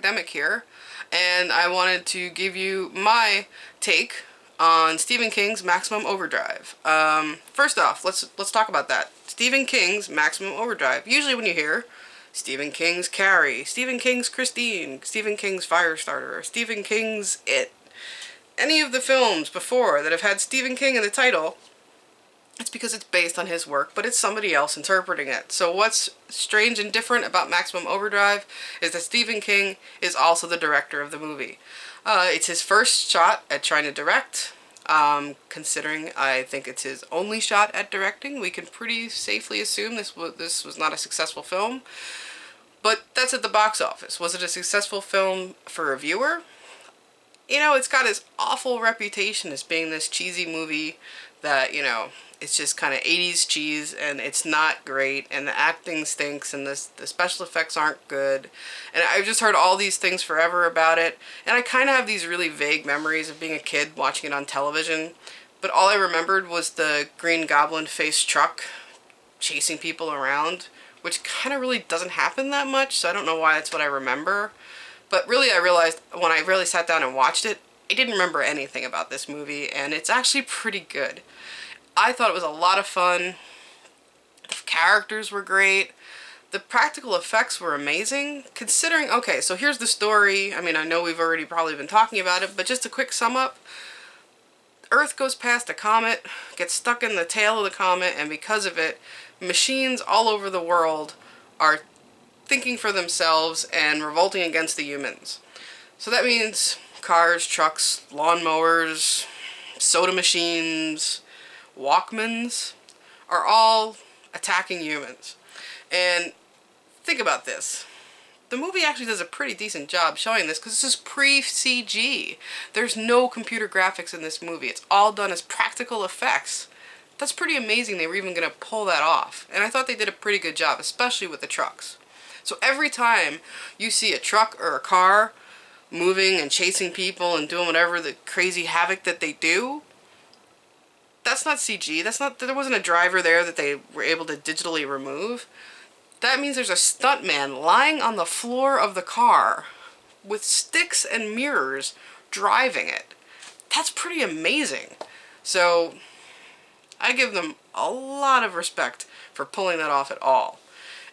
academic here, and I wanted to give you my take on Stephen King's Maximum Overdrive. First off, let's talk about that. Stephen King's Maximum Overdrive. Usually when you hear Stephen King's Carrie, Stephen King's Christine, Stephen King's Firestarter, Stephen King's It, any of the films before that have had Stephen King in the title, it's because it's based on his work, but it's somebody else interpreting it. So what's strange and different about Maximum Overdrive is that Stephen King is also the director of the movie. It's his first shot at trying to direct. Considering I think it's his only shot at directing, we can pretty safely assume this was not a successful film. But that's at the box office. Was it a successful film for a viewer? You know, it's got this awful reputation as being this cheesy movie that, you know, it's just kind of 80s cheese, and it's not great, and the acting stinks, and the special effects aren't good. And I've just heard all these things forever about it, and I kind of have these really vague memories of being a kid watching it on television, but all I remembered was the Green Goblin faced truck chasing people around, which kind of really doesn't happen that much, so I don't know why that's what I remember. But really, I realized when I really sat down and watched it, I didn't remember anything about this movie, and it's actually pretty good. I thought it was a lot of fun. The characters were great. The practical effects were amazing, considering, okay, so here's the story. I mean, I know we've already probably been talking about it, but just a quick sum up. Earth goes past a comet, gets stuck in the tail of the comet, and because of it, machines all over the world are thinking for themselves and revolting against the humans. So that means cars, trucks, lawnmowers, soda machines, Walkmans are all attacking humans. And think about this. The movie actually does a pretty decent job showing this because this is pre-CG. There's no computer graphics in this movie. It's all done as practical effects. That's pretty amazing they were even going to pull that off. And I thought they did a pretty good job, especially with the trucks. So every time you see a truck or a car moving and chasing people and doing whatever the crazy havoc that they do, that's not CG. There wasn't a driver there that they were able to digitally remove. That means there's a stuntman lying on the floor of the car with sticks and mirrors driving it. That's pretty amazing. So I give them a lot of respect for pulling that off at all.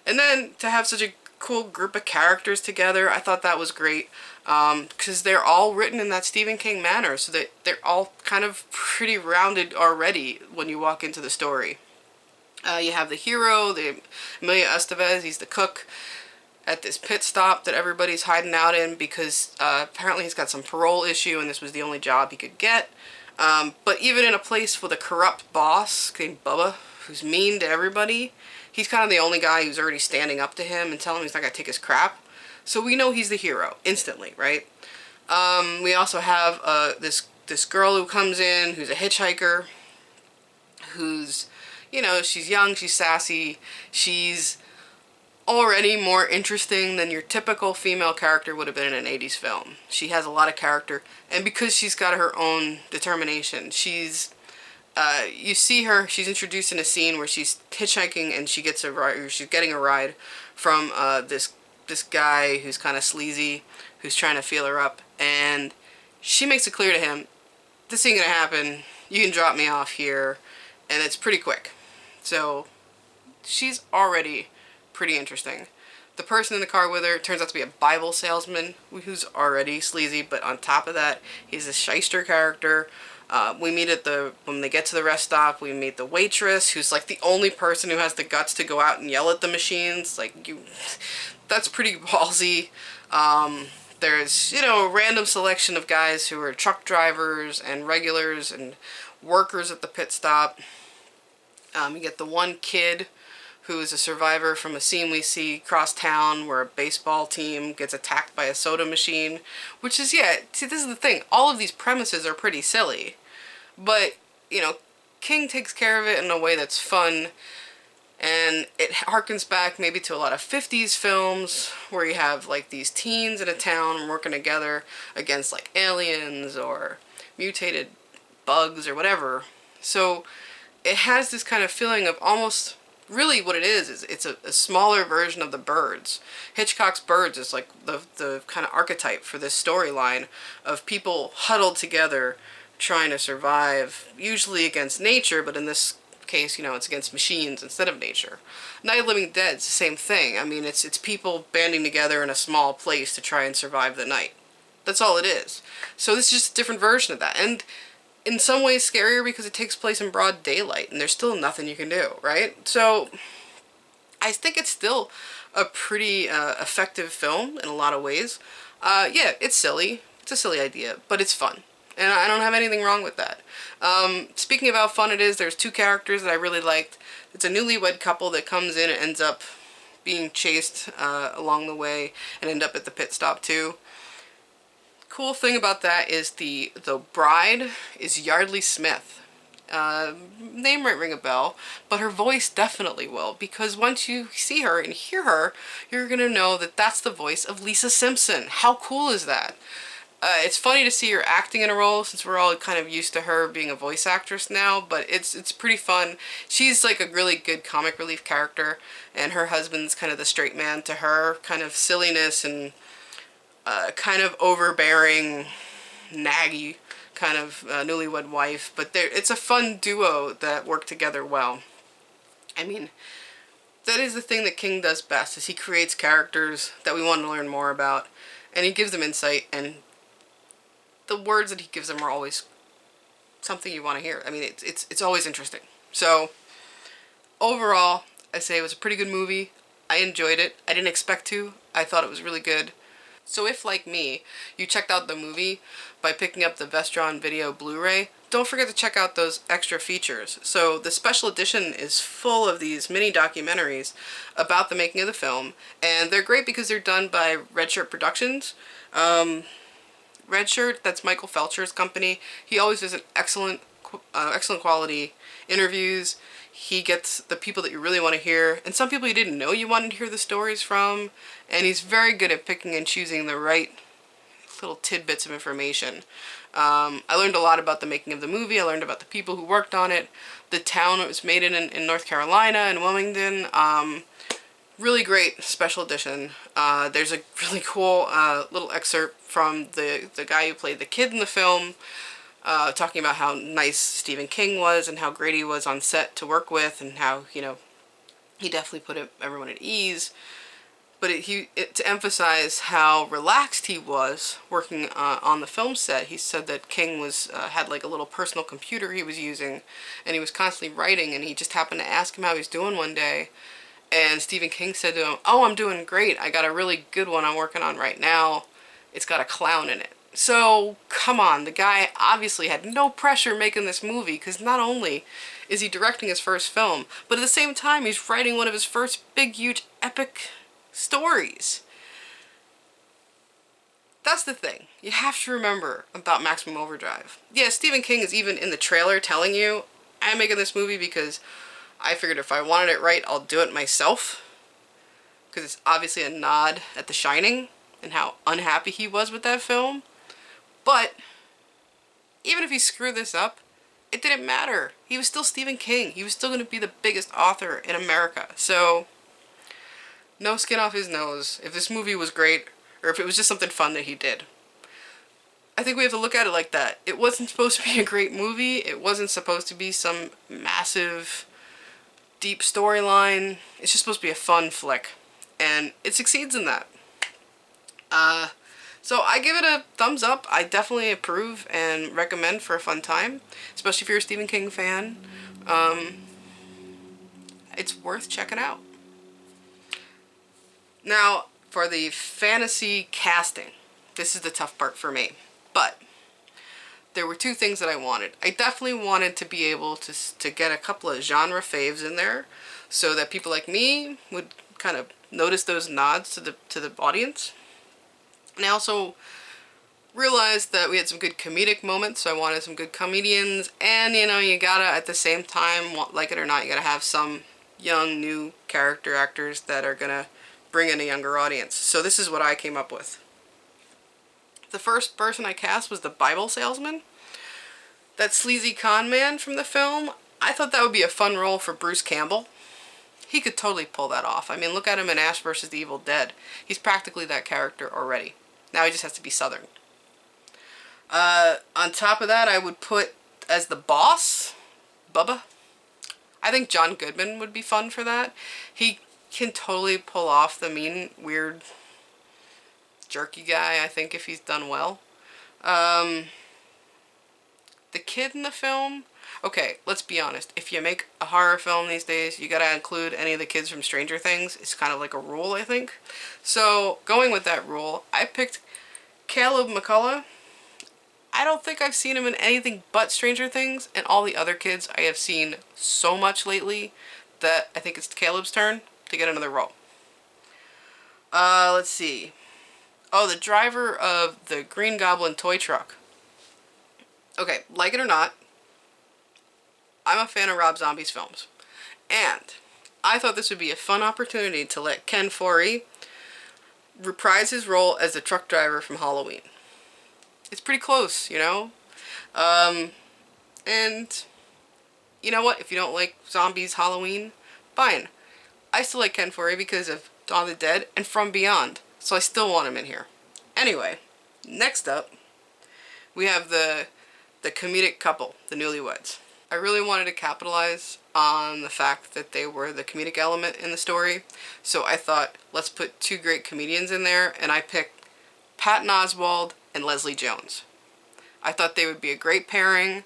And then to have such a cool group of characters together, I thought that was great. Because they're all written in that Stephen King manner, so that they're all kind of pretty rounded already when you walk into the story. You have the hero, Emilio Estevez, he's the cook at this pit stop that everybody's hiding out in because apparently he's got some parole issue and this was the only job he could get. But even in a place with a corrupt boss named Bubba, who's mean to everybody, he's kind of the only guy who's already standing up to him and telling him he's not going to take his crap. So we know he's the hero instantly, right? We also have this girl who comes in, who's a hitchhiker, who's, you know, she's young, she's sassy, she's already more interesting than your typical female character would have been in an 80s film. She has a lot of character, and because she's got her own determination, she's you see her, she's introduced in a scene where she's hitchhiking and she gets a ride, or she's getting a ride from this guy who's kind of sleazy, who's trying to feel her up, and she makes it clear to him, this ain't gonna happen, you can drop me off here, and it's pretty quick. So she's already pretty interesting. The person in the car with her turns out to be a Bible salesman who's already sleazy, but on top of that, he's a shyster character. We meet when they get to the rest stop, we meet the waitress, who's like the only person who has the guts to go out and yell at the machines. Like, that's pretty ballsy. There's, you know, a random selection of guys who are truck drivers and regulars and workers at the pit stop. You get the one kid who is a survivor from a scene we see across town where a baseball team gets attacked by a soda machine, which is, yeah, see, this is the thing. All of these premises are pretty silly, but, you know, King takes care of it in a way that's fun, and it harkens back maybe to a lot of 50s films where you have, like, these teens in a town working together against, like, aliens or mutated bugs or whatever. So it has this kind of feeling of almost really what it is it's a smaller version of the Birds. Hitchcock's Birds is like the kind of archetype for this storyline of people huddled together trying to survive, usually against nature, but in this case, it's against machines instead of nature. Night of the Living Dead is the same thing. I mean, it's people banding together in a small place to try and survive the night. That's all it is. So this is just a different version of that. And in some ways scarier because it takes place in broad daylight and there's still nothing you can do, right? So I think it's still a pretty effective film in a lot of ways. Yeah, it's silly. It's a silly idea, but it's fun. And I don't have anything wrong with that. Speaking of how fun it is, there's two characters that I really liked. It's a newlywed couple that comes in and ends up being chased along the way and end up at the pit stop too. Cool thing about that is the bride is Yardley Smith. Name might ring a bell, but her voice definitely will, because once you see her and hear her, you're gonna know that that's the voice of Lisa Simpson. How cool is that? It's funny to see her acting in a role since we're all kind of used to her being a voice actress now, but it's pretty fun. She's like a really good comic relief character, and her husband's kind of the straight man to her, kind of silliness and kind of overbearing, naggy kind of newlywed wife, but it's a fun duo that work together well. I mean, that is the thing that King does best, is he creates characters that we want to learn more about, and he gives them insight, and the words that he gives them are always something you want to hear. I mean, it's always interesting. So, overall, I say it was a pretty good movie. I enjoyed it. I didn't expect to. I thought it was really good. So if, like me, you checked out the movie by picking up the Vestron Video Blu-ray, don't forget to check out those extra features. So the special edition is full of these mini documentaries about the making of the film, and they're great because they're done by Red Shirt Productions. Red Shirt, that's Michael Felcher's company. He always does an excellent quality interviews. He gets the people that you really want to hear, and some people you didn't know you wanted to hear the stories from, and he's very good at picking and choosing the right little tidbits of information. I learned a lot about the making of the movie. I learned about the people who worked on it, the town it was made in North Carolina, in Wilmington. Really great special edition. There's a really cool little excerpt from the guy who played the kid in the film, talking about how nice Stephen King was and how great he was on set to work with, and how, he definitely put everyone at ease. But to emphasize how relaxed he was working on the film set, he said that King had like a little personal computer he was using, and he was constantly writing, and he just happened to ask him how he's doing one day. And Stephen King said to him, "Oh, I'm doing great. I got a really good one I'm working on right now. It's got a clown in it." So, come on, the guy obviously had no pressure making this movie, because not only is he directing his first film, but at the same time he's writing one of his first big, huge, epic stories. That's the thing you have to remember about Maximum Overdrive. Yeah, Stephen King is even in the trailer telling you, I'm making this movie because I figured if I wanted it right, I'll do it myself. Because it's obviously a nod at The Shining and how unhappy he was with that film. But even if he screwed this up, it didn't matter. He was still Stephen King. He was still going to be the biggest author in America. So, no skin off his nose if this movie was great or if it was just something fun that he did. I think we have to look at it like that. It wasn't supposed to be a great movie. It wasn't supposed to be some massive, deep storyline. It's just supposed to be a fun flick. And it succeeds in that. So I give it a thumbs up. I definitely approve and recommend for a fun time, especially if you're a Stephen King fan. It's worth checking out. Now, for the fantasy casting, this is the tough part for me. But there were two things that I wanted. I definitely wanted to be able to get a couple of genre faves in there, so that people like me would kind of notice those nods to the audience. And I also realized that we had some good comedic moments, so I wanted some good comedians, and you gotta, at the same time, like it or not, you gotta have some young, new character actors that are gonna bring in a younger audience. So this is what I came up with. The first person I cast was the Bible salesman. That sleazy con man from the film. I thought that would be a fun role for Bruce Campbell. He could totally pull that off. I mean, look at him in Ash versus the Evil Dead. He's practically that character already. Now he just has to be Southern. On top of that, I would put as the boss, Bubba. I think John Goodman would be fun for that. He can totally pull off the mean, weird, jerky guy, I think, if he's done well. The kid in the film, okay, let's be honest. If you make a horror film these days, you gotta include any of the kids from Stranger Things. It's kind of like a rule, I think. So, going with that rule, I picked Caleb McCullough. I don't think I've seen him in anything but Stranger Things, and all the other kids I have seen so much lately that I think it's Caleb's turn to get another role. Let's see. Oh, the driver of the Green Goblin toy truck. Okay, like it or not, I'm a fan of Rob Zombie's films. And I thought this would be a fun opportunity to let Ken Foree reprise his role as the truck driver from Halloween. It's pretty close, you know? And you know what? If you don't like zombies Halloween, fine. I still like Ken Foree because of Dawn of the Dead and From Beyond. So I still want him in here. Anyway, next up, we have the comedic couple, the newlyweds. I really wanted to capitalize on the fact that they were the comedic element in the story. So I thought, let's put two great comedians in there, and I picked Patton Oswalt and Leslie Jones. I thought they would be a great pairing.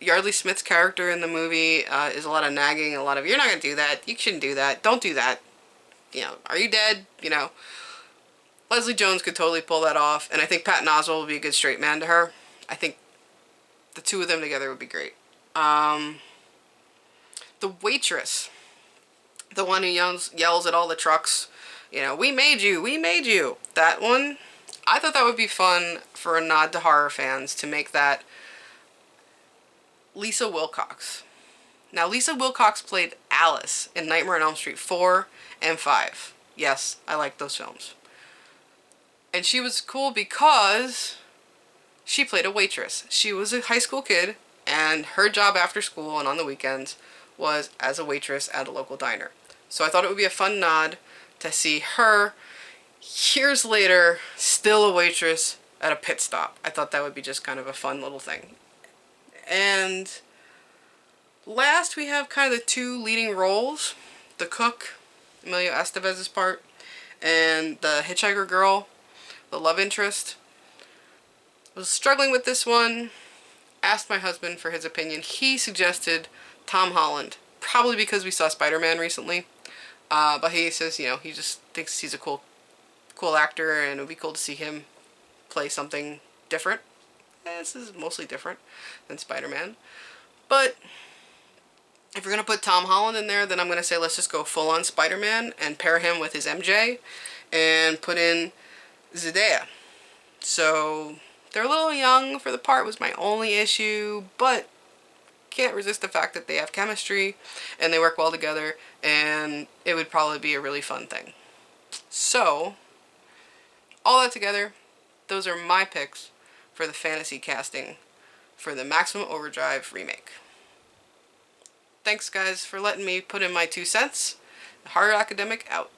Yardley Smith's character in the movie is a lot of nagging, a lot of, you're not going to do that, you shouldn't do that, don't do that, you know, are you dead, you know. Leslie Jones could totally pull that off, and I think Patton Oswalt would be a good straight man to her. I think the two of them together would be great. The waitress, the one who yells at all the trucks, you know, we made you, we made you. That one, I thought that would be fun for a nod to horror fans to make that Lisa Wilcox. Now, Lisa Wilcox played Alice in Nightmare on Elm Street 4 and 5. Yes, I like those films. And she was cool because she played a waitress. She was a high school kid, and her job after school and on the weekends was as a waitress at a local diner. So I thought it would be a fun nod to see her years later still a waitress at a pit stop. I thought that would be just kind of a fun little thing. And last we have kind of the two leading roles. The cook, Emilio Estevez's part, and the hitchhiker girl, the love interest. I was struggling with this one. Asked my husband for his opinion. He suggested Tom Holland, probably because we saw Spider-Man recently. But he says, you know, he just thinks he's a cool actor, and it would be cool to see him play something different. This is mostly different than Spider-Man. But if you're going to put Tom Holland in there, then I'm going to say let's just go full-on Spider-Man and pair him with his MJ and put in Zendaya. So they're a little young for the part was my only issue, but can't resist the fact that they have chemistry and they work well together, and it would probably be a really fun thing. So, all that together, those are my picks for the fantasy casting for the Maximum Overdrive remake. Thanks guys for letting me put in my 2 cents. Horror Academic out.